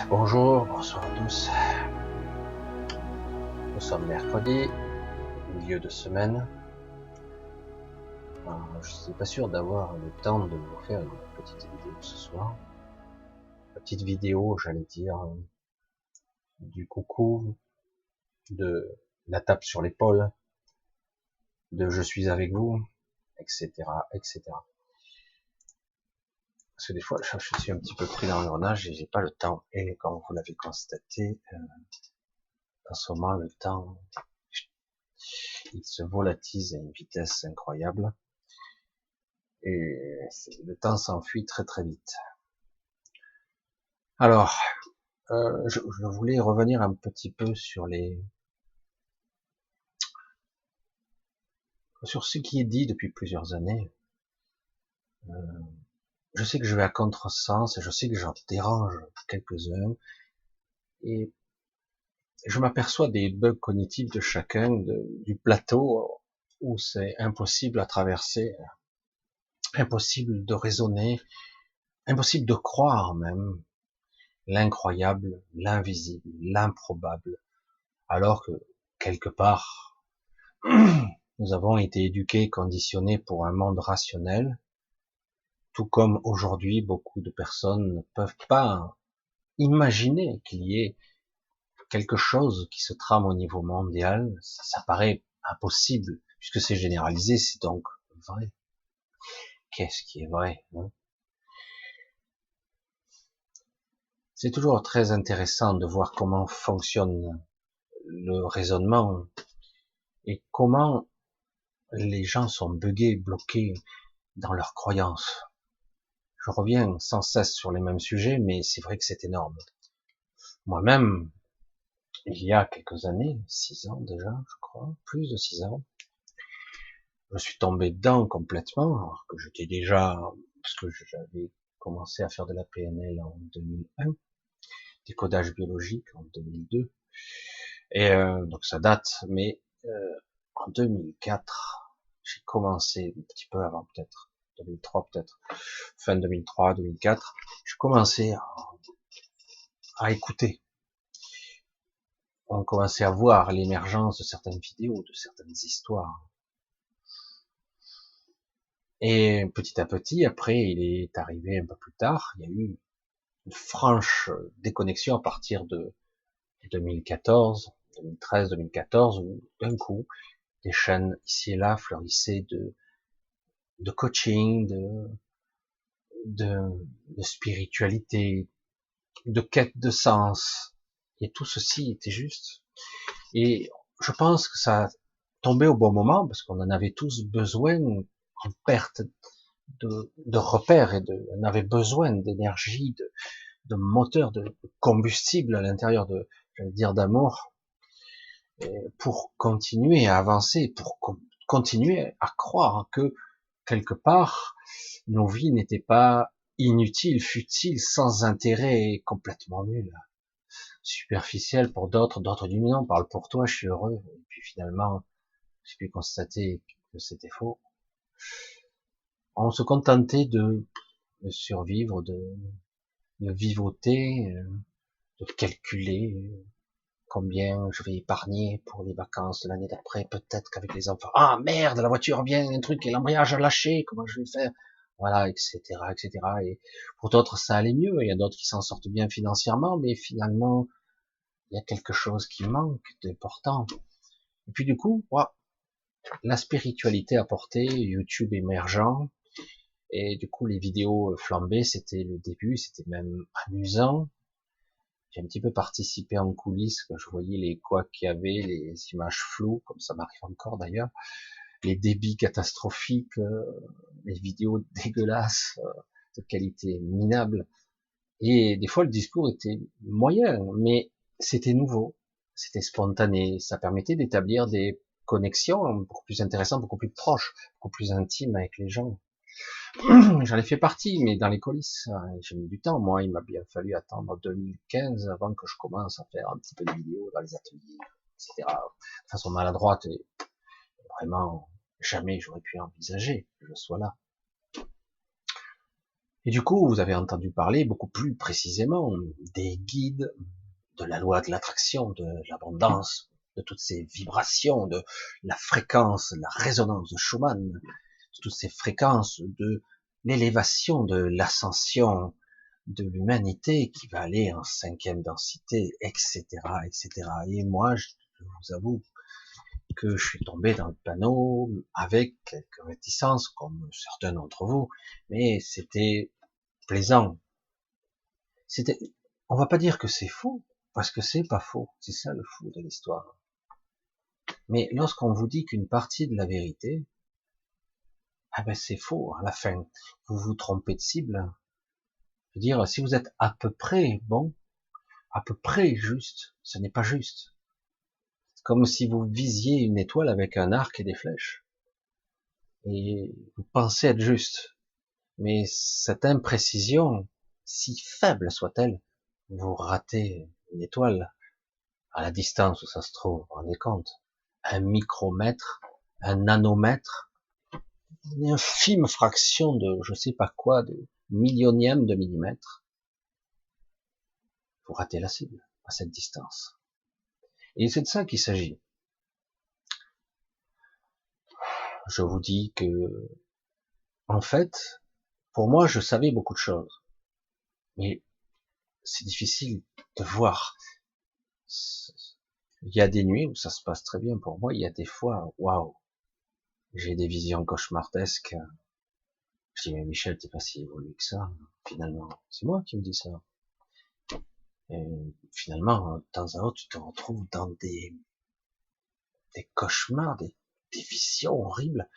Bonjour, bonsoir à tous. Nous sommes mercredi, milieu de semaine. Alors, je suis pas sûr d'avoir le temps de vous faire une petite vidéo ce soir. Une petite vidéo, j'allais dire, du coucou, de la tape sur l'épaule, de je suis avec vous, etc., etc. Parce que des fois, je suis un petit peu pris dans l'engrenage et j'ai pas le temps. Et comme vous l'avez constaté, en ce moment, le temps, il se volatise à une vitesse incroyable. Et le temps s'enfuit très très vite. Alors, je voulais revenir un petit peu sur ce qui est dit depuis plusieurs années. Je sais que je vais à contresens et je sais que j'en dérange quelques-uns et je m'aperçois des bugs cognitifs de chacun, du plateau où c'est impossible à traverser, impossible de raisonner, impossible de croire même l'incroyable, l'invisible, l'improbable, alors que quelque part nous avons été éduqués, conditionnés pour un monde rationnel, tout comme aujourd'hui beaucoup de personnes ne peuvent pas imaginer qu'il y ait quelque chose qui se trame au niveau mondial. Ça paraît impossible, puisque c'est généralisé, c'est donc vrai. Qu'est-ce qui est vrai, hein? C'est toujours très intéressant de voir comment fonctionne le raisonnement et comment les gens sont buggés, bloqués dans leurs croyances. Je reviens sans cesse sur les mêmes sujets, mais c'est vrai que c'est énorme. Moi-même, il y a quelques années, 6 ans déjà, je crois, plus de 6 ans, je suis tombé dedans complètement, alors que j'étais déjà, parce que j'avais commencé à faire de la PNL en 2001, décodage biologique en 2002, et donc ça date, mais en 2004, j'ai commencé un petit peu avant peut-être, 2003 peut-être, fin 2003, 2004, j'ai commencé à écouter. On commençait à voir l'émergence de certaines vidéos, de certaines histoires. Et petit à petit, après, il est arrivé un peu plus tard, il y a eu une franche déconnexion à partir de 2014, 2013, 2014, où d'un coup, des chaînes ici et là fleurissaient de coaching, de, de spiritualité, de quête de sens. Et tout ceci était juste. Et je pense que ça tombé au bon moment, parce qu'on en avait tous besoin, en perte de repères, et on avait besoin d'énergie, de moteur, de combustible à l'intérieur j'allais dire, d'amour, pour continuer à avancer, pour continuer à croire que quelque part nos vies n'étaient pas inutiles, futiles, sans intérêt et complètement nulles, superficielles pour d'autres. D'autres disent non, parle pour toi, je suis heureux. Et puis finalement, j'ai pu constater que c'était faux. On se contentait de survivre, de vivoter, de calculer combien je vais épargner pour les vacances de l'année d'après, peut-être qu'avec les enfants, ah merde, la voiture vient, un truc, et l'embrayage a lâché, comment je vais faire? Voilà, etc., etc. Et pour d'autres, ça allait mieux. Il y a d'autres qui s'en sortent bien financièrement, mais finalement, il y a quelque chose qui manque d'important. Et puis du coup, la spiritualité apportée, YouTube émergent, et du coup, les vidéos flambées, c'était le début, c'était même amusant. J'ai un petit peu participé en coulisses quand je voyais les couacs qu'il y avait, les images floues, comme ça m'arrive encore d'ailleurs, les débits catastrophiques, les vidéos dégueulasses, de qualité minable. Et des fois, le discours était moyen, mais c'était nouveau, c'était spontané, ça permettait d'établir des connexions beaucoup plus intéressantes, beaucoup plus proches, beaucoup plus intimes avec les gens. J'en ai fait partie, mais dans les coulisses, j'ai mis du temps. Moi, il m'a bien fallu attendre 2015 avant que je commence à faire un petit peu de vidéos dans les ateliers, etc. De façon maladroite, et vraiment, jamais j'aurais pu envisager que je sois là. Et du coup, vous avez entendu parler beaucoup plus précisément des guides, de la loi de l'attraction, de l'abondance, de toutes ces vibrations, de la fréquence, la résonance de Schumann, de toutes ces fréquences, de l'élévation, de l'ascension de l'humanité qui va aller en cinquième densité, etc., etc. Et moi, je vous avoue que je suis tombé dans le panneau avec quelques réticences, comme certains d'entre vous, mais c'était plaisant. C'était, on va pas dire que c'est faux, parce que c'est pas faux. C'est ça le fou de l'histoire. Mais lorsqu'on vous dit qu'une partie de la vérité, ah ben c'est faux à la fin. Vous vous trompez de cible. Je veux dire, si vous êtes à peu près bon, à peu près juste, ce n'est pas juste. C'est comme si vous visiez une étoile avec un arc et des flèches. Et vous pensez être juste. Mais cette imprécision, si faible soit-elle, vous ratez une étoile à la distance où ça se trouve, vous vous rendez compte? Un micromètre, un nanomètre, une infime fraction de je sais pas quoi, de millionième de millimètre, vous ratez la cible à cette distance. Et c'est de ça qu'il s'agit. Je vous dis que, en fait, pour moi, je savais beaucoup de choses, mais c'est difficile de voir. Il y a des nuits où ça se passe très bien pour moi, il y a des fois, waouh, j'ai des visions cauchemardesques. Je dis, mais Michel, t'es pas si évolué que ça, finalement. C'est moi qui me dis ça. Et finalement, de temps à autre, tu te retrouves dans des cauchemars, des visions horribles,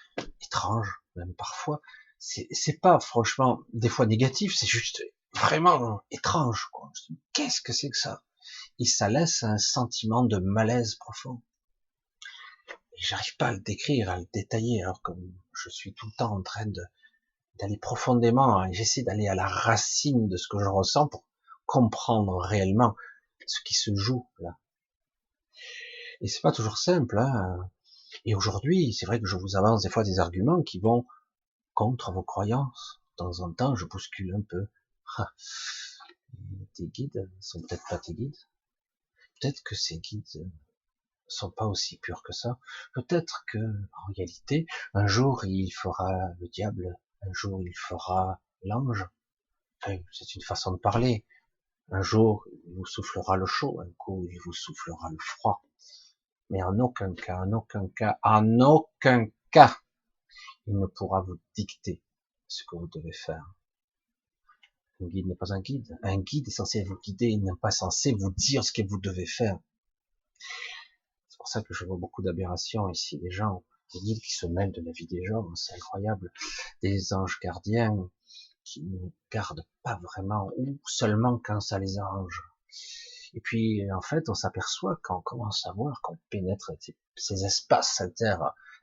étranges, même parfois. C'est pas franchement des fois négatif, c'est juste vraiment étrange, quoi. Je dis, qu'est-ce que c'est que ça? Et ça laisse un sentiment de malaise profond. Et j'arrive pas à le décrire, à le détailler, alors que je suis tout le temps en train d'aller profondément, hein, j'essaie d'aller à la racine de ce que je ressens pour comprendre réellement ce qui se joue là. Et c'est pas toujours simple, hein. Et aujourd'hui, c'est vrai que je vous avance des fois des arguments qui vont contre vos croyances. De temps en temps, je bouscule un peu. Ah, tes guides sont peut-être pas tes guides. Peut-être que ces guides sont pas aussi purs que ça. Peut-être que, en réalité, un jour il fera le diable, un jour il fera l'ange. Enfin, c'est une façon de parler. Un jour, il vous soufflera le chaud, un coup, il vous soufflera le froid. Mais en aucun cas, en aucun cas, en aucun cas, il ne pourra vous dicter ce que vous devez faire. Un guide n'est pas un guide. Un guide est censé vous guider, il n'est pas censé vous dire ce que vous devez faire. C'est pour ça que je vois beaucoup d'aberrations ici, des gens, des guides qui se mêlent de la vie des gens, c'est incroyable. Des anges gardiens qui ne gardent pas vraiment, ou seulement quand ça les arrange. Et puis, en fait, on s'aperçoit quand on commence à voir, qu'on pénètre ces espaces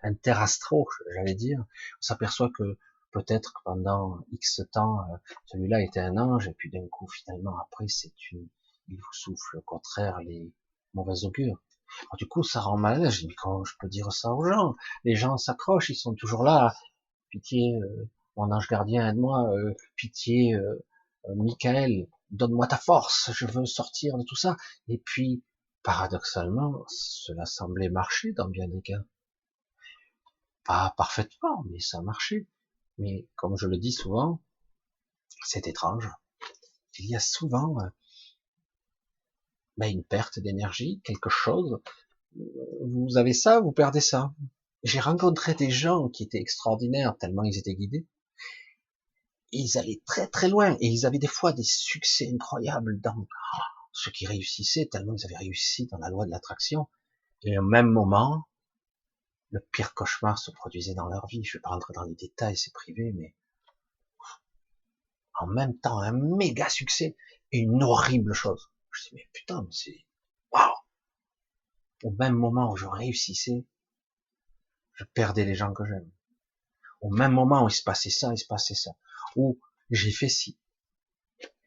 interastraux, j'allais dire, on s'aperçoit que peut-être que pendant X temps, celui-là était un ange, et puis d'un coup, finalement, après, il vous souffle au contraire les mauvais augures. Alors, du coup, ça rend mal. Je dis, mais comment je peux dire ça aux gens? Les gens s'accrochent, ils sont toujours là. Pitié, mon ange gardien, aide-moi. Pitié, Michael, donne-moi ta force. Je veux sortir de tout ça. Et puis, paradoxalement, cela semblait marcher dans bien des cas. Pas parfaitement, mais ça marchait. Mais comme je le dis souvent, c'est étrange. Il y a souvent une perte d'énergie, quelque chose. Vous avez ça, vous perdez ça. J'ai rencontré des gens qui étaient extraordinaires tellement ils étaient guidés. Et ils allaient très très loin et ils avaient des fois des succès incroyables dans ceux qui réussissaient tellement ils avaient réussi dans la loi de l'attraction. Et au même moment, le pire cauchemar se produisait dans leur vie. Je vais pas rentrer dans les détails, c'est privé, mais en même temps, un méga succès et une horrible chose. Je dis, mais putain, mais c'est, waouh! Au même moment où je réussissais, je perdais les gens que j'aime. Au même moment où il se passait ça, il se passait ça. Où j'ai fait ci.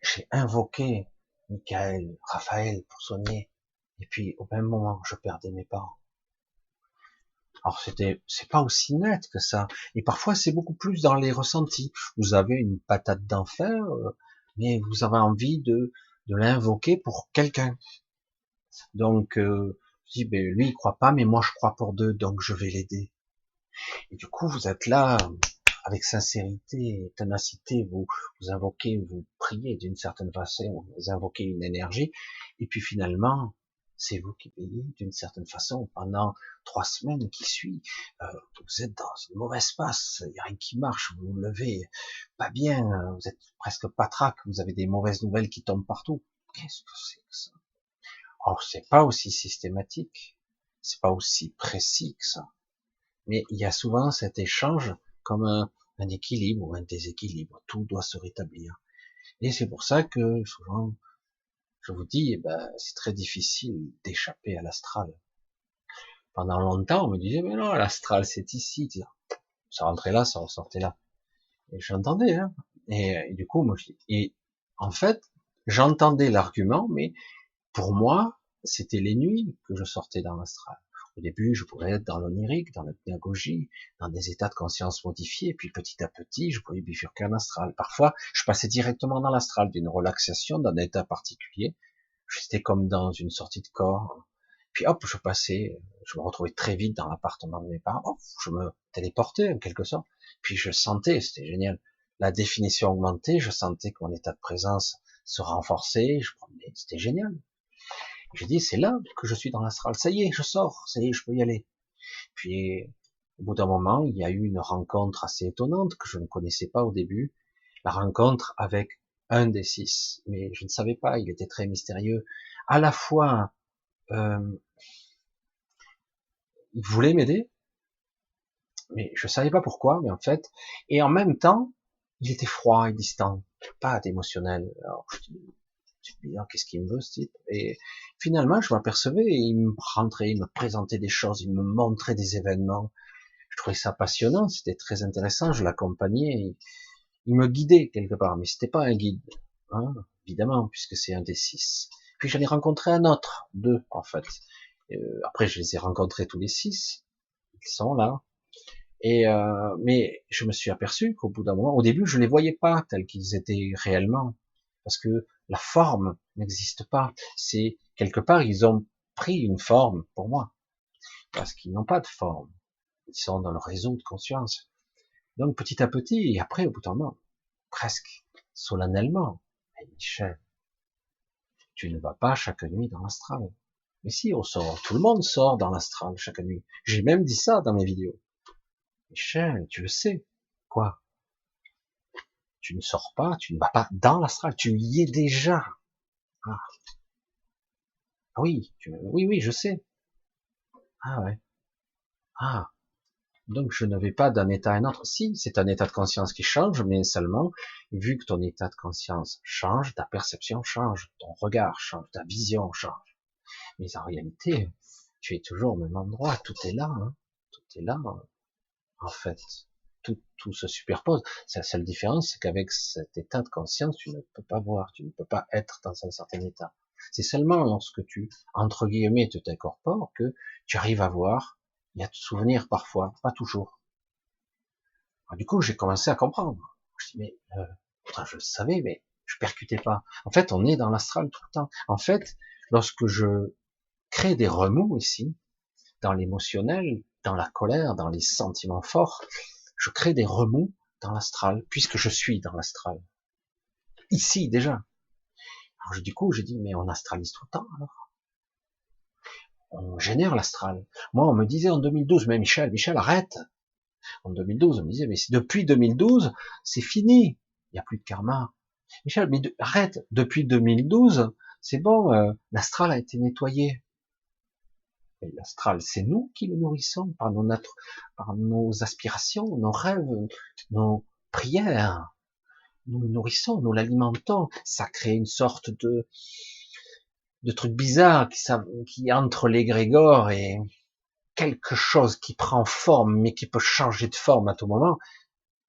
J'ai invoqué Michael, Raphaël pour soigner. Et puis, au même moment, je perdais mes parents. Alors c'est pas aussi net que ça. Et parfois c'est beaucoup plus dans les ressentis. Vous avez une patate d'enfer, mais vous avez envie de l'invoquer pour quelqu'un. Donc, je dis, ben, lui il croit pas, mais moi je crois pour deux, donc je vais l'aider. Et du coup, vous êtes là, avec sincérité et ténacité, vous invoquez, vous priez d'une certaine façon, vous invoquez une énergie, et puis finalement, c'est vous qui payez d'une certaine façon pendant 3 semaines qui suivent. Vous êtes dans une mauvaise passe, il n'y a rien qui marche, vous vous levez pas bien, vous êtes presque patraque, vous avez des mauvaises nouvelles qui tombent partout. Qu'est-ce que c'est que ça? Alors, c'est pas aussi systématique, c'est pas aussi précis que ça. Mais il y a souvent cet échange comme un équilibre ou un déséquilibre. Tout doit se rétablir. Et c'est pour ça que souvent, je vous dis, eh ben, c'est très difficile d'échapper à l'astral. Pendant longtemps, on me disait, mais non, l'astral, c'est ici. Ça rentrait là, ça ressortait là. Et j'entendais, hein. Et du coup, moi, et en fait, j'entendais l'argument, mais pour moi, c'était les nuits que je sortais dans l'astral. Au début, je pouvais être dans l'onirique, dans la pédagogie, dans des états de conscience modifiés, et puis petit à petit, je pouvais bifurquer en astral. Parfois, je passais directement dans l'astral, d'une relaxation, d'un état particulier. J'étais comme dans une sortie de corps. Puis hop, je me retrouvais très vite dans l'appartement de mes parents. Hop, je me téléportais en quelque sorte. Puis je sentais, c'était génial. La définition augmentait, je sentais que mon état de présence se renforçait. C'était génial. J'ai dit, c'est là que je suis dans l'astral. Ça y est, je sors. Ça y est, je peux y aller. Puis, au bout d'un moment, il y a eu une rencontre assez étonnante que je ne connaissais pas au début. La rencontre avec un des 6. Mais je ne savais pas, il était très mystérieux. À la fois, euh, il voulait m'aider, mais je savais pas pourquoi, mais en fait, et en même temps, il était froid et distant, pas d'émotionnel. Alors, je dis, qu'est-ce qu'il me veut, ce type? Et finalement, je m'apercevais, et il me rentrait, il me présentait des choses, il me montrait des événements. Je trouvais ça passionnant, c'était très intéressant, je l'accompagnais, il me guidait quelque part, mais c'était pas un guide, hein, évidemment, puisque c'est un des 6. Puis j'en ai rencontré un autre, 2, en fait. Après, je les ai rencontrés tous les 6, ils sont là. Mais je me suis aperçu qu'au bout d'un moment, au début, je les voyais pas tels qu'ils étaient réellement, parce que la forme n'existe pas. C'est quelque part, ils ont pris une forme pour moi, parce qu'ils n'ont pas de forme. Ils sont dans le réseau de conscience. Donc petit à petit, et après, au bout d'un moment, presque solennellement, mais Michel, tu ne vas pas chaque nuit dans l'astral. Mais si, on sort, tout le monde sort dans l'astral chaque nuit. J'ai même dit ça dans mes vidéos. Michel, tu le sais. Quoi? Tu ne sors pas, tu ne vas pas dans l'astral, tu y es déjà. Ah, oui, oui, oui, je sais. Ah ouais. Ah, donc je ne vais pas d'un état à un autre. Si, c'est un état de conscience qui change, mais seulement, vu que ton état de conscience change, ta perception change, ton regard change, ta vision change. Mais en réalité, tu es toujours au même endroit, tout est là, hein. Tout est là, en fait. Tout se superpose. C'est la seule différence, c'est qu'avec cet état de conscience, tu ne peux pas voir, tu ne peux pas être dans un certain état. C'est seulement lorsque tu, entre guillemets, te t'incorpores que tu arrives à voir et à te souvenir parfois, pas toujours. Alors, du coup, j'ai commencé à comprendre. Je dis, mais, pourtant, je le savais, mais je percutais pas. En fait, on est dans l'astral tout le temps. En fait, lorsque je crée des remous ici, dans l'émotionnel, dans la colère, dans les sentiments forts, je crée des remous dans l'astral, puisque je suis dans l'astral. Ici, déjà. Alors, du coup, j'ai dit, mais on astralise tout le temps, alors. On génère l'astral. Moi, on me disait en 2012, mais Michel, arrête. En 2012, on me disait, mais depuis 2012, c'est fini. Il n'y a plus de karma. Michel, mais arrête. Depuis 2012, c'est bon, l'astral a été nettoyé. Et l'astral, c'est nous qui le nourrissons par nos aspirations, nos rêves, nos prières. Nous le nourrissons, nous l'alimentons. Ça crée une sorte de truc bizarre qui entre l'égrégore et quelque chose qui prend forme, mais qui peut changer de forme à tout moment.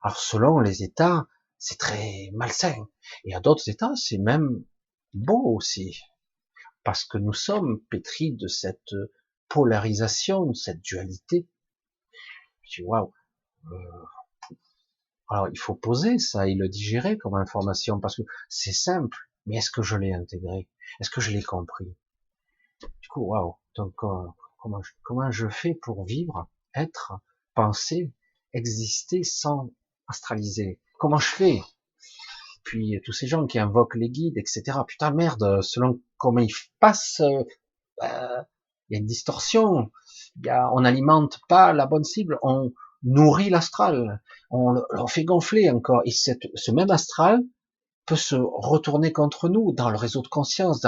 Alors selon les états, c'est très malsain. Et à d'autres états, c'est même beau aussi. Parce que nous sommes pétris de cette polarisation, de cette dualité. Je dis waouh. Alors il faut poser ça et le digérer comme information parce que c'est simple. Mais est-ce que je l'ai intégré? Est-ce que je l'ai compris? Du coup, waouh. Donc comment je fais pour vivre, être, penser, exister sans astraliser? Comment je fais? Puis tous ces gens qui invoquent les guides, etc. Putain merde, selon comment ils passent, il y a une distorsion. On n'alimente pas la bonne cible, on nourrit l'astral, on fait gonfler encore. Et ce même astral peut se retourner contre nous dans le réseau de conscience,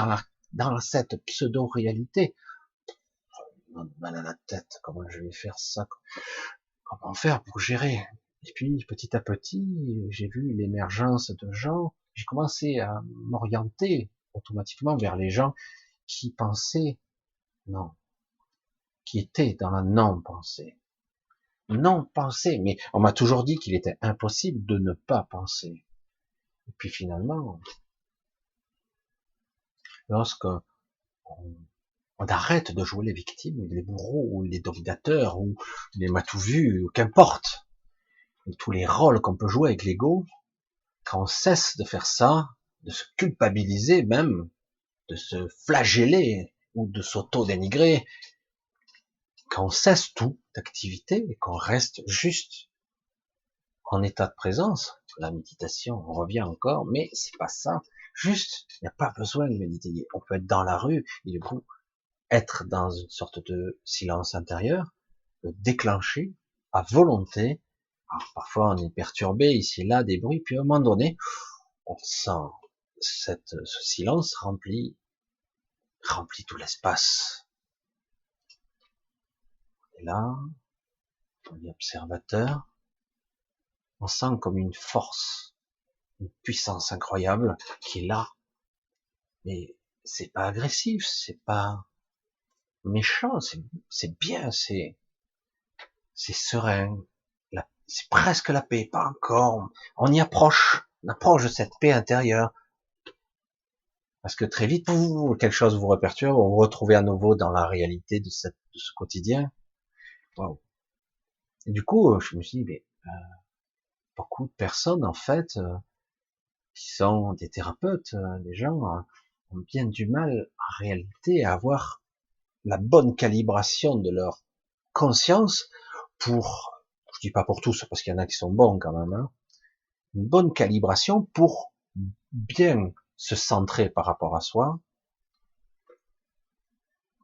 dans cette pseudo-réalité. Mal à la tête, comment je vais faire ça? Comment faire pour gérer? Et puis, petit à petit, j'ai vu l'émergence de gens, j'ai commencé à m'orienter automatiquement vers les gens qui pensaient, non, qui étaient dans la non-pensée. Non-pensée, mais on m'a toujours dit qu'il était impossible de ne pas penser. Et puis finalement, lorsque on arrête de jouer les victimes, les bourreaux, ou les dominateurs, ou les matous-vus, qu'importe, tous les rôles qu'on peut jouer avec l'ego, quand on cesse de faire ça, de se culpabiliser même, de se flageller ou de s'auto-dénigrer, quand on cesse toute activité et qu'on reste juste en état de présence, la méditation, on revient encore, mais c'est pas ça. Juste, il n'y a pas besoin de méditer. On peut être dans la rue et du coup être dans une sorte de silence intérieur, le déclencher à volonté. Alors, parfois on est perturbé ici et là des bruits, puis à un moment donné, on sent ce silence remplit tout l'espace. Et là, on est observateur, on sent comme une force, une puissance incroyable qui est là. Mais c'est pas agressif, c'est pas méchant, c'est bien, c'est serein. C'est presque la paix, pas encore. On y approche, on approche de cette paix intérieure. Parce que très vite, quelque chose vous reperturbe, vous vous retrouvez à nouveau dans la réalité de ce quotidien. Waouh. Et du coup, je me suis dit, mais beaucoup de personnes, en fait, qui sont des thérapeutes, les gens ont bien du mal, en réalité, à avoir la bonne calibration de leur conscience pour, je dis pas pour tous, parce qu'il y en a qui sont bons quand même, hein, une bonne calibration pour bien se centrer par rapport à soi,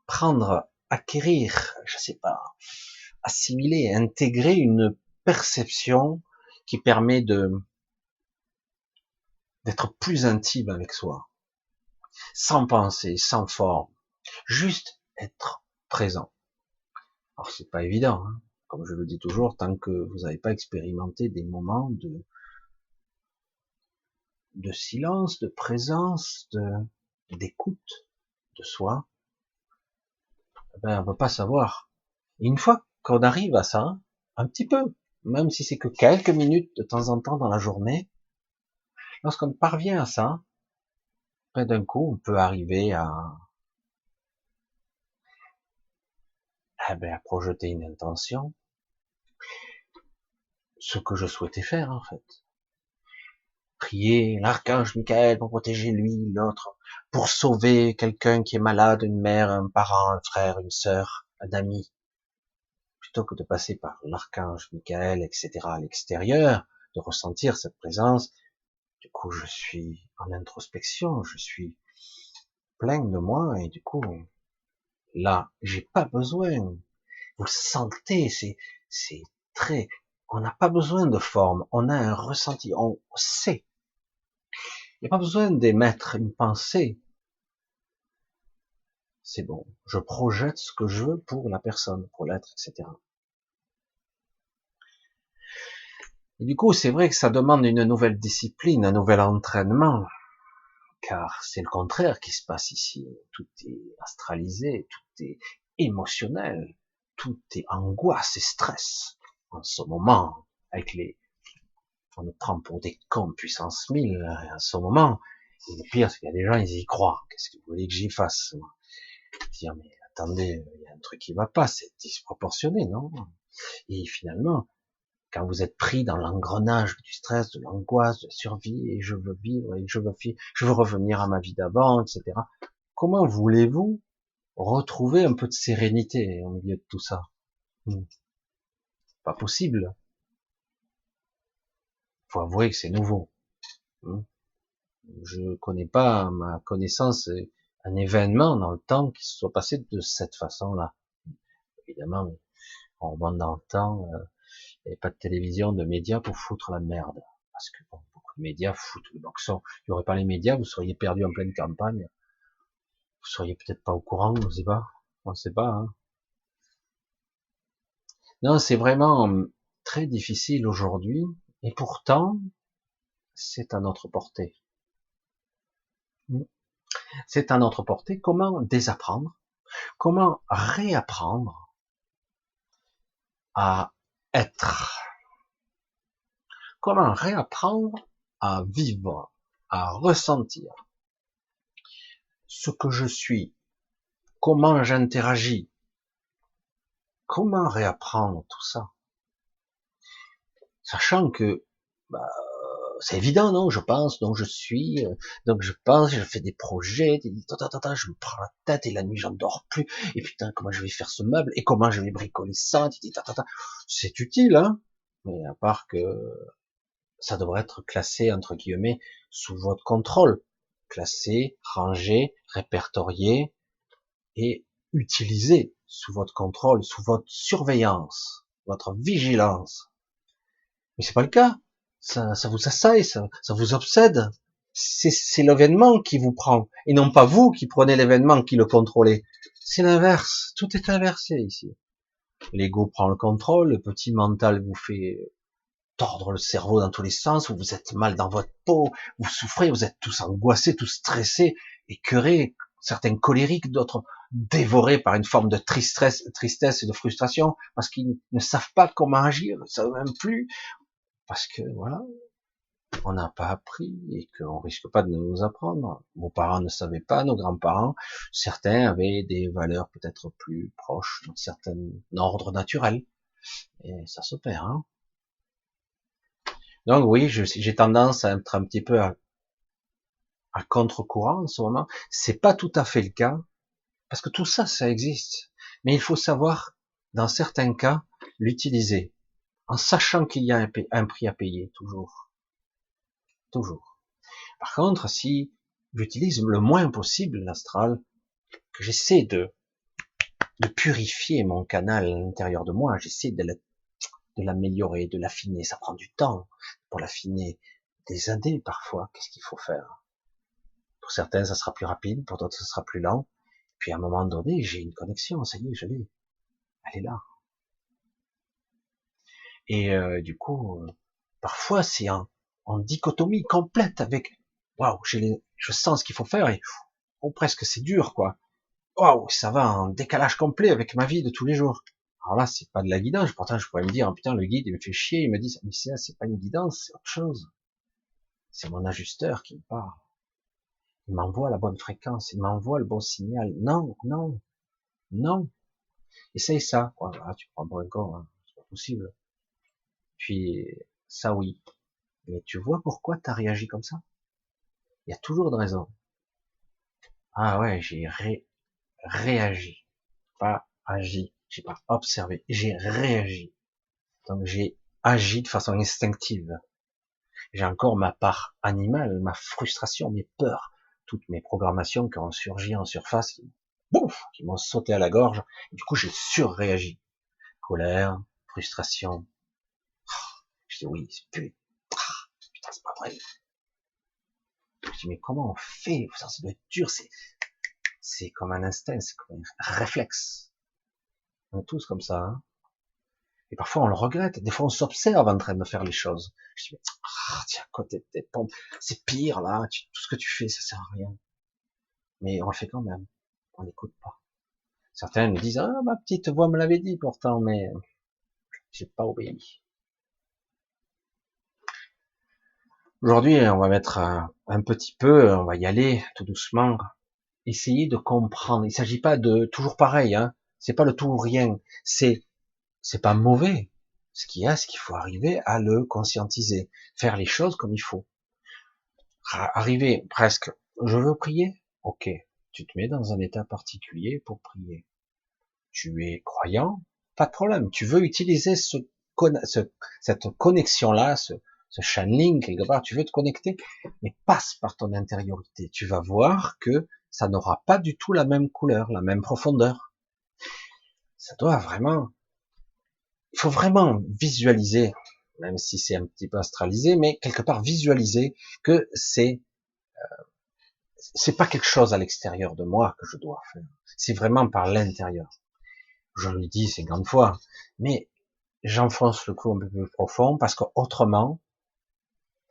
prendre, acquérir, je sais pas, assimiler, intégrer une perception qui permet d'être plus intime avec soi, sans pensée, sans forme, juste être présent. Alors c'est pas évident, hein, comme je le dis toujours, tant que vous n'avez pas expérimenté des moments de silence, de présence, d'écoute de soi, ben on peut pas savoir. Et une fois qu'on arrive à ça, un petit peu, même si c'est que quelques minutes de temps en temps dans la journée, lorsqu'on parvient à ça, ben d'un coup on peut arriver à projeter une intention, ce que je souhaitais faire en fait. Prier l'archange Michael pour protéger lui, l'autre, pour sauver quelqu'un qui est malade, une mère, un parent, un frère, une sœur, un ami, plutôt que de passer par l'archange Michael, etc. à l'extérieur, de ressentir cette présence. Du coup, je suis en introspection, je suis plein de moi, et du coup, là, j'ai pas besoin. Vous le sentez, c'est très, on n'a pas besoin de forme, on a un ressenti, on sait. Il n'y a pas besoin d'émettre une pensée. C'est bon. Je projette ce que je veux pour la personne, pour l'être, etc. Et du coup, c'est vrai que ça demande une nouvelle discipline, un nouvel entraînement, car c'est le contraire qui se passe ici. Tout est astralisé, tout est émotionnel, tout est angoisse et stress. En ce moment, avec on nous prend pour des cons puissance 1000, en ce moment. Et le pire, c'est qu'il y a des gens, ils y croient. Qu'est-ce que vous voulez que j'y fasse? Dire, mais attendez, il y a un truc qui va pas, c'est disproportionné, non? Et finalement, quand vous êtes pris dans l'engrenage du stress, de l'angoisse, de la survie, et je veux vivre, et je veux revenir à ma vie d'avant, etc. Comment voulez-vous retrouver un peu de sérénité au milieu de tout ça? Pas possible. Faut avouer que c'est nouveau. Je connais pas, à ma connaissance, un événement dans le temps qui se soit passé de cette façon-là. Évidemment, on remonte dans le temps, il n'y avait pas de télévision, de médias pour foutre la merde. Parce que bon, beaucoup de médias foutent le boxon. Il n'y aurait pas les médias, vous seriez perdu en pleine campagne. Vous seriez peut-être pas au courant, je sais pas. On ne sait pas. Hein. Non, c'est vraiment très difficile aujourd'hui. Et pourtant, c'est à notre portée. C'est à notre portée. Comment désapprendre? Comment réapprendre à être? Comment réapprendre à vivre, à ressentir ce que je suis? Comment j'interagis? Comment réapprendre tout ça? Sachant que bah, c'est évident, non? Je pense, donc je suis, donc je pense, je fais des projets, je me prends la tête et la nuit j'en dors plus. Et putain, comment je vais faire ce meuble et comment je vais bricoler ça? C'est utile, hein? Mais à part que ça devrait être classé entre guillemets sous votre contrôle, classé, rangé, répertorié et utilisé sous votre contrôle, sous votre surveillance, votre vigilance. Mais c'est pas le cas. Ça vous assaille, ça vous obsède. C'est l'événement qui vous prend, et non pas vous qui prenez l'événement, qui le contrôlez. C'est l'inverse. Tout est inversé ici. L'ego prend le contrôle, le petit mental vous fait tordre le cerveau dans tous les sens, vous êtes mal dans votre peau, vous souffrez, vous êtes tous angoissés, tous stressés, écœurés, certains colériques, d'autres dévorés par une forme de tristesse et de frustration, parce qu'ils ne savent pas comment agir, ils ne savent même plus, parce que voilà, on n'a pas appris et qu'on risque pas de nous apprendre. Vos parents ne savaient pas, nos grands-parents, certains avaient des valeurs peut-être plus proches d'un certain ordre naturel, et ça se perd. Hein. Donc oui, j'ai tendance à être un petit peu à contre-courant en ce moment. C'est pas tout à fait le cas, parce que tout ça, ça existe. Mais il faut savoir, dans certains cas, l'utiliser, en sachant qu'il y a un prix à payer, toujours. Toujours. Par contre, si j'utilise le moins possible l'astral, que j'essaie de purifier mon canal à l'intérieur de moi, j'essaie de l'améliorer, de l'affiner, ça prend du temps pour l'affiner, des années parfois, qu'est-ce qu'il faut faire? Pour certains, ça sera plus rapide, pour d'autres, ça sera plus lent. Puis à un moment donné, j'ai une connexion, ça y est, je l'ai. Elle est là. Et du coup, parfois c'est en dichotomie complète avec waouh, je sens ce qu'il faut faire et oh, presque c'est dur quoi. Waouh, ça va en décalage complet avec ma vie de tous les jours. Alors là, c'est pas de la guidance. Pourtant, je pourrais me dire, oh, putain, le guide, il me fait chier. Il me dit, mais c'est pas une guidance, c'est autre chose. C'est mon ajusteur qui me parle. Il m'envoie la bonne fréquence, il m'envoie le bon signal. Non, non, non. Essaye ça. Voilà, tu prends pour un con, hein. C'est pas possible. Puis, ça oui. Mais tu vois pourquoi t'as réagi comme ça? Il y a toujours une raison. Ah ouais, j'ai réagi. Pas agi. J'ai pas observé. J'ai réagi. Donc j'ai agi de façon instinctive. J'ai encore ma part animale, ma frustration, mes peurs, toutes mes programmations qui ont surgi en surface, bouf, qui m'ont sauté à la gorge. Et du coup, j'ai surréagi. Colère, frustration. Je dis oui, putain, c'est pas vrai. Je dis mais comment on fait? Ça doit être dur. C'est comme un instinct, c'est comme un réflexe. On est tous comme ça. Hein. Et parfois on le regrette. Des fois on s'observe en train de faire les choses. Je dis, tiens, à côté de tes pompes, c'est pire là, tout ce que tu fais, ça sert à rien. Mais on le fait quand même. On n'écoute pas. Certains me disent, ah, ma petite voix me l'avait dit pourtant, mais j'ai pas obéi. Aujourd'hui, on va mettre un petit peu, on va y aller tout doucement, essayer de comprendre. Il s'agit pas de toujours pareil, hein. C'est pas le tout ou rien. C'est C'est pas mauvais. Ce qu'il y a, c'est qu'il faut arriver à le conscientiser, faire les choses comme il faut. Arriver presque, je veux prier, ok, tu te mets dans un état particulier pour prier. Tu es croyant, pas de problème. Tu veux utiliser cette connexion-là, ce channeling quelque part, tu veux te connecter, mais passe par ton intériorité. Tu vas voir que ça n'aura pas du tout la même couleur, la même profondeur. Ça doit vraiment, il faut vraiment visualiser, même si c'est un petit peu astralisé, mais quelque part visualiser que c'est pas quelque chose à l'extérieur de moi que je dois faire. C'est vraiment par l'intérieur. Je le dis 50 fois, mais j'enfonce le clou un peu plus profond parce qu'autrement,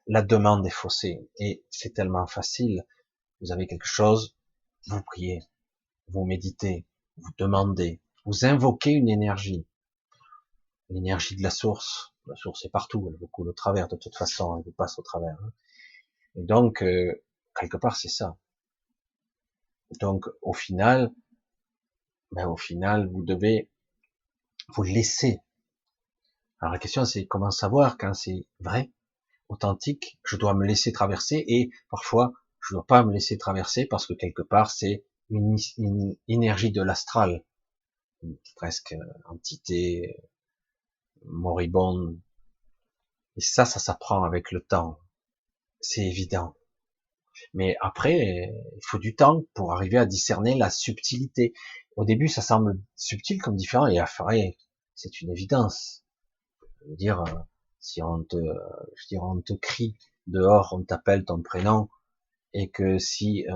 la demande est faussée et c'est tellement facile. Vous avez quelque chose, vous priez, vous méditez, vous demandez, vous invoquez une énergie, l'énergie de la source. La source est partout, elle vous coule au travers de toute façon, elle vous passe au travers. Et donc, quelque part, c'est ça. Donc, au final, vous devez vous laisser. Alors la question, c'est comment savoir quand c'est vrai, authentique. Je dois me laisser traverser et parfois, je ne dois pas me laisser traverser parce que quelque part, c'est une énergie de l'astral, presque entité moribonde. Et ça s'apprend avec le temps. C'est évident. Mais après, il faut du temps pour arriver à discerner la subtilité. Au début, ça semble subtil comme différent, et après, c'est une évidence. Je veux dire, si on te crie dehors, on t'appelle ton prénom, et que si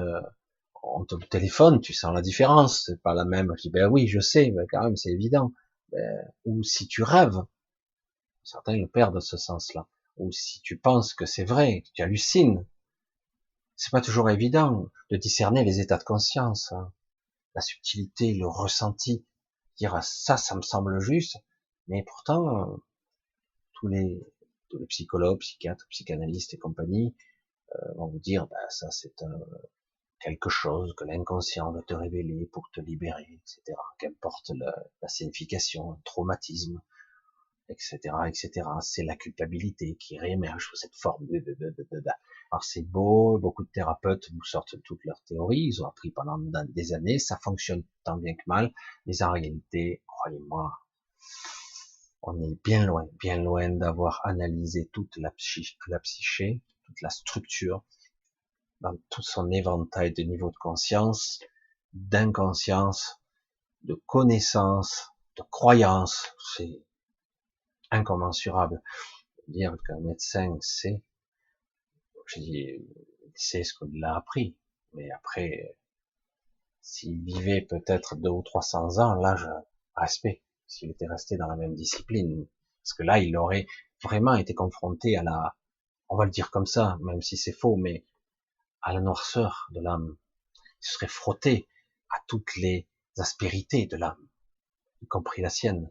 on te téléphone, tu sens la différence. C'est pas la même. Je dis ben oui, je sais, mais quand même, c'est évident. Ou si tu rêves, certains le perdent ce sens-là. Ou si tu penses que c'est vrai, que tu hallucines, c'est pas toujours évident de discerner les états de conscience, hein, la subtilité, le ressenti. Dire ça, ça me semble juste, mais pourtant tous les psychologues, psychiatres, psychanalystes et compagnie vont vous dire, bah, ça c'est quelque chose que l'inconscient va te révéler pour te libérer, etc. Qu'importe la signification, un traumatisme, etc., etc. C'est la culpabilité qui réémerge sous cette forme de. Alors c'est beau, beaucoup de thérapeutes vous sortent toutes leurs théories, ils ont appris pendant des années, ça fonctionne tant bien que mal, mais en réalité, croyez-moi, on est bien loin d'avoir analysé toute la psyché, toute la structure, dans tout son éventail de niveaux de conscience, d'inconscience, de connaissance, de croyance. C'est incommensurable. Dire qu'un médecin sait, je dis, c'est ce qu'il a appris. Mais après, s'il vivait peut-être 200 ou 300 ans, là, je respect. S'il était resté dans la même discipline. Parce que là, il aurait vraiment été confronté à on va le dire comme ça, même si c'est faux, mais à la noirceur de l'âme. Il serait frotté à toutes les aspérités de l'âme, y compris la sienne.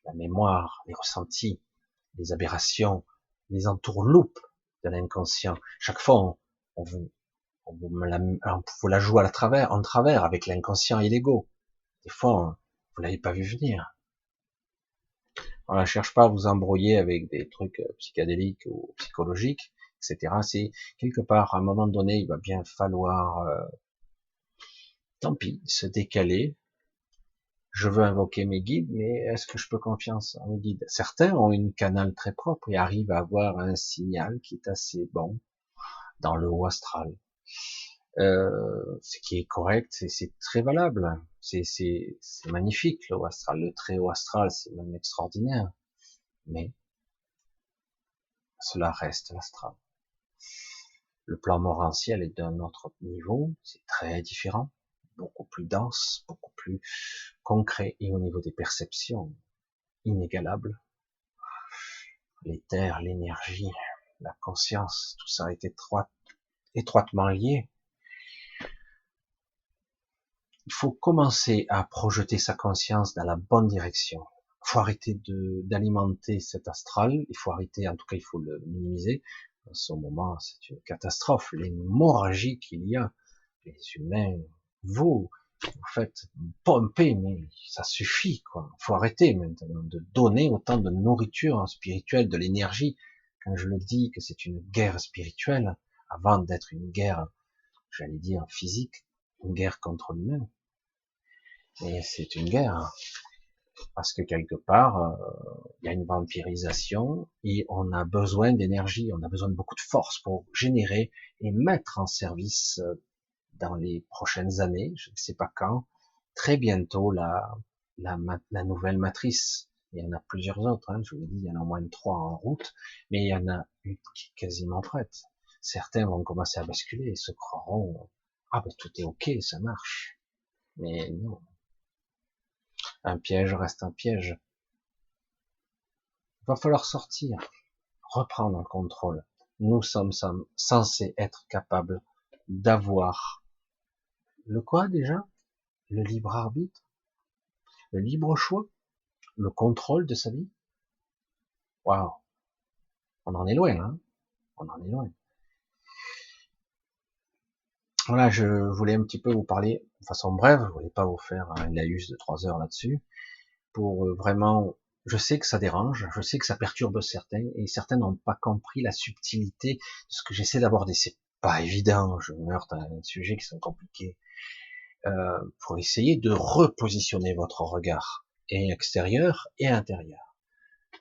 La mémoire, les ressentis, les aberrations, les entourloupes de l'inconscient. Chaque fois, on vous la joue en travers avec l'inconscient et l'ego. Des fois, vous l'avez pas vu venir. On ne cherche pas à vous embrouiller avec des trucs psychédéliques ou psychologiques, etc. C'est quelque part, à un moment donné, il va bien falloir, tant pis, se décaler. Je veux invoquer mes guides, mais est-ce que je peux confiance en mes guides? Certains ont une canal très propre et arrivent à avoir un signal qui est assez bon dans le haut astral. Ce qui est correct, c'est très valable. C'est magnifique, le haut astral. Le très haut astral, c'est même extraordinaire. Mais cela reste l'astral. Le plan morantiel est d'un autre niveau, c'est très différent, beaucoup plus dense, beaucoup plus concret, et au niveau des perceptions, inégalable. L'éther, l'énergie, la conscience, tout ça est étroitement lié. Il faut commencer à projeter sa conscience dans la bonne direction. Il faut arrêter d'alimenter cet astral, il faut arrêter, en tout cas il faut le minimiser. En ce moment, c'est une catastrophe, l'hémorragie qu'il y a. Les humains, vous, Vous faites pomper, mais ça suffit, quoi. Faut arrêter maintenant de donner autant de nourriture spirituelle, de l'énergie. Quand je le dis que c'est une guerre spirituelle, avant d'être une guerre, j'allais dire physique, une guerre contre l'humain. Et c'est une guerre. Parce que quelque part, il y a une vampirisation et on a besoin d'énergie, on a besoin de beaucoup de force pour générer et mettre en service dans les prochaines années, je ne sais pas quand, très bientôt la nouvelle matrice. Il y en a plusieurs autres, hein, je vous dis, il y en a au moins 3 en route, mais il y en a une qui est quasiment prête. Certains vont commencer à basculer et se croiront, ah ben tout est ok, ça marche. Mais non, un piège reste un piège. Il va falloir sortir, reprendre le contrôle. Nous sommes censés être capables d'avoir le quoi déjà? Le libre arbitre, le libre choix, le contrôle de sa vie. Waouh, on en est loin, hein, on en est loin. Voilà, je voulais un petit peu vous parler de façon brève, je voulais pas vous faire un laïus de 3 heures là-dessus, pour vraiment, je sais que ça dérange, je sais que ça perturbe certains, et certains n'ont pas compris la subtilité de ce que j'essaie d'aborder. C'est pas évident, je meurs dans un sujet qui sont compliqués, pour essayer de repositionner votre regard, et extérieur et intérieur,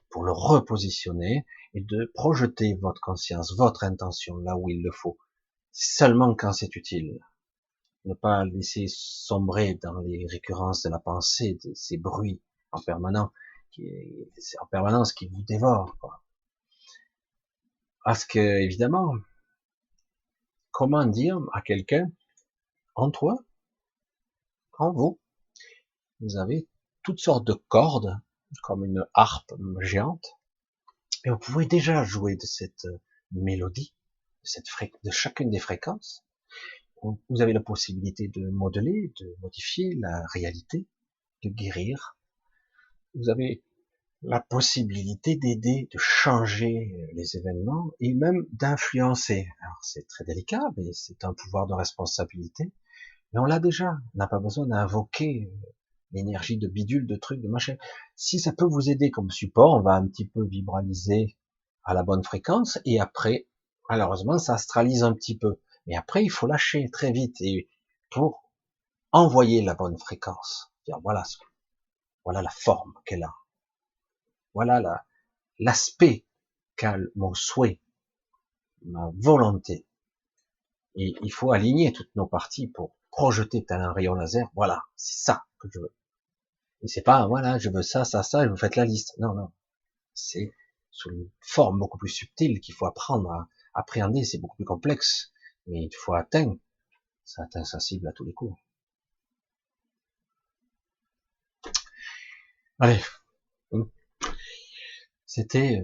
pour le repositionner et de projeter votre conscience, votre intention là où il le faut, seulement quand c'est utile. Ne pas laisser sombrer dans les récurrences de la pensée, de ces bruits en permanence, qui vous dévorent, quoi. Parce que, évidemment, comment dire à quelqu'un, en toi, en vous, vous avez toutes sortes de cordes, comme une harpe géante, et vous pouvez déjà jouer de cette mélodie, de chacune des fréquences. Vous avez la possibilité de modeler, de modifier la réalité, de guérir. Vous avez la possibilité d'aider, de changer les événements et même d'influencer. Alors c'est très délicat, mais c'est un pouvoir de responsabilité. Mais on l'a déjà. On n'a pas besoin d'invoquer l'énergie de bidule, de trucs, de machin. Si ça peut vous aider comme support, on va un petit peu vibraliser à la bonne fréquence et après, malheureusement, ça astralise un petit peu. Mais après, il faut lâcher très vite et pour envoyer la bonne fréquence. Dire voilà la forme qu'elle a. Voilà l'aspect qu'a mon souhait, ma volonté. Et il faut aligner toutes nos parties pour projeter tel un rayon laser. Voilà, c'est ça que je veux. Et c'est pas, voilà, je veux ça, ça, ça, et vous faites la liste. Non, non. C'est sous une forme beaucoup plus subtile qu'il faut apprendre à appréhender. C'est beaucoup plus complexe. Mais il faut atteindre. Ça atteint sa cible à tous les coups. Allez. C'était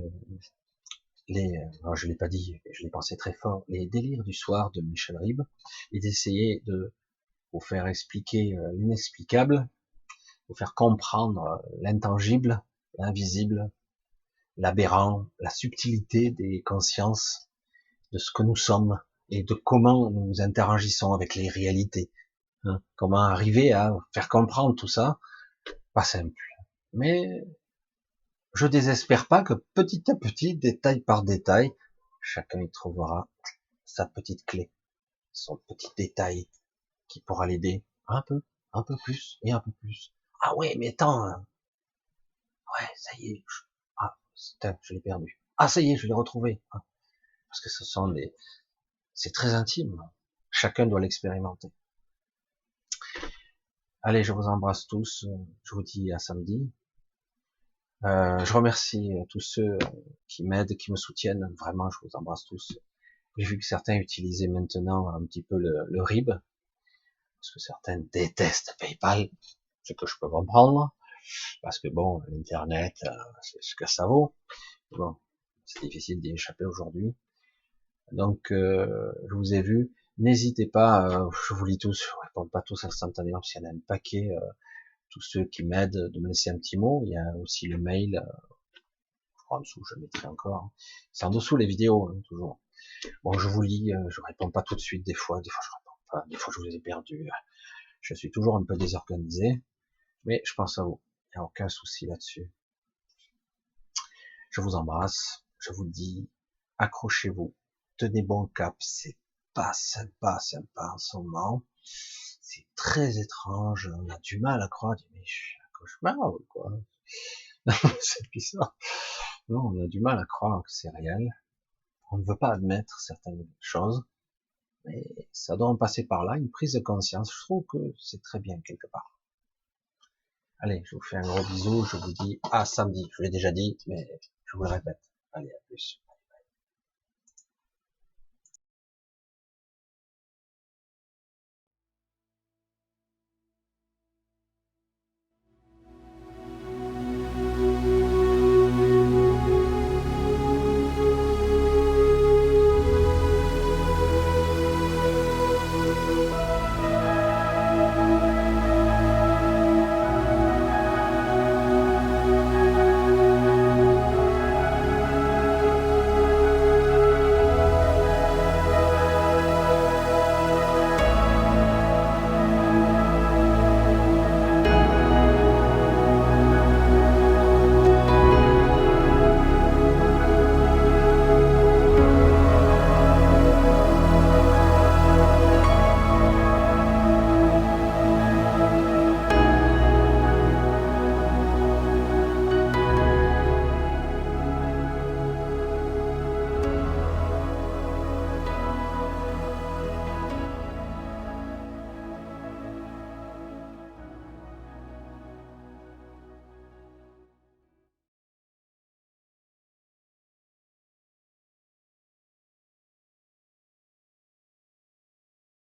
je l'ai pas dit, je l'ai pensé très fort, les délires du soir de Michel Ribes, et d'essayer de vous faire expliquer l'inexplicable, vous faire comprendre l'intangible, l'invisible, l'aberrant, la subtilité des consciences, de ce que nous sommes et de comment nous interagissons avec les réalités. Hein, comment arriver à faire comprendre tout ça, pas simple. Mais je désespère pas que petit à petit, détail par détail, chacun y trouvera sa petite clé, son petit détail qui pourra l'aider un peu plus et un peu plus. Ah ouais, mais attends, ouais, ça y est, ah, putain, je l'ai perdu. Ah, ça y est, je l'ai retrouvé. Ah, parce que c'est très intime. Chacun doit l'expérimenter. Allez, je vous embrasse tous. Je vous dis à samedi. Je remercie tous ceux qui m'aident, qui me soutiennent. Vraiment, je vous embrasse tous. J'ai vu que certains utilisaient maintenant un petit peu le RIB, parce que certains détestent PayPal, ce que je peux comprendre, parce que bon, l'internet, c'est ce que ça vaut. Bon, c'est difficile d'y échapper aujourd'hui. Donc, je vous ai vu. N'hésitez pas, je vous lis tous, je réponds pas tous instantanément, parce qu'il y en a un paquet, tous ceux qui m'aident, de me laisser un petit mot. Il y a aussi le mail, je crois en dessous, je le mettrai encore. C'est en dessous les vidéos, hein, toujours. Bon, je vous lis, je réponds pas tout de suite, des fois je réponds pas, des fois je vous ai perdu. Je suis toujours un peu désorganisé, mais je pense à vous. Il n'y a aucun souci là-dessus. Je vous embrasse. Je vous dis, accrochez-vous. Tenez bon cap. C'est pas sympa en ce moment. C'est très étrange. On a du mal à croire. Mais je suis un cauchemar ou quoi? C'est bizarre. Non, on a du mal à croire que c'est réel. On ne veut pas admettre certaines choses. Mais ça doit en passer par là, une prise de conscience. Je trouve que c'est très bien quelque part. Allez, je vous fais un gros bisou. Je vous dis à samedi. Je l'ai déjà dit, mais je vous le répète. Allez, à plus.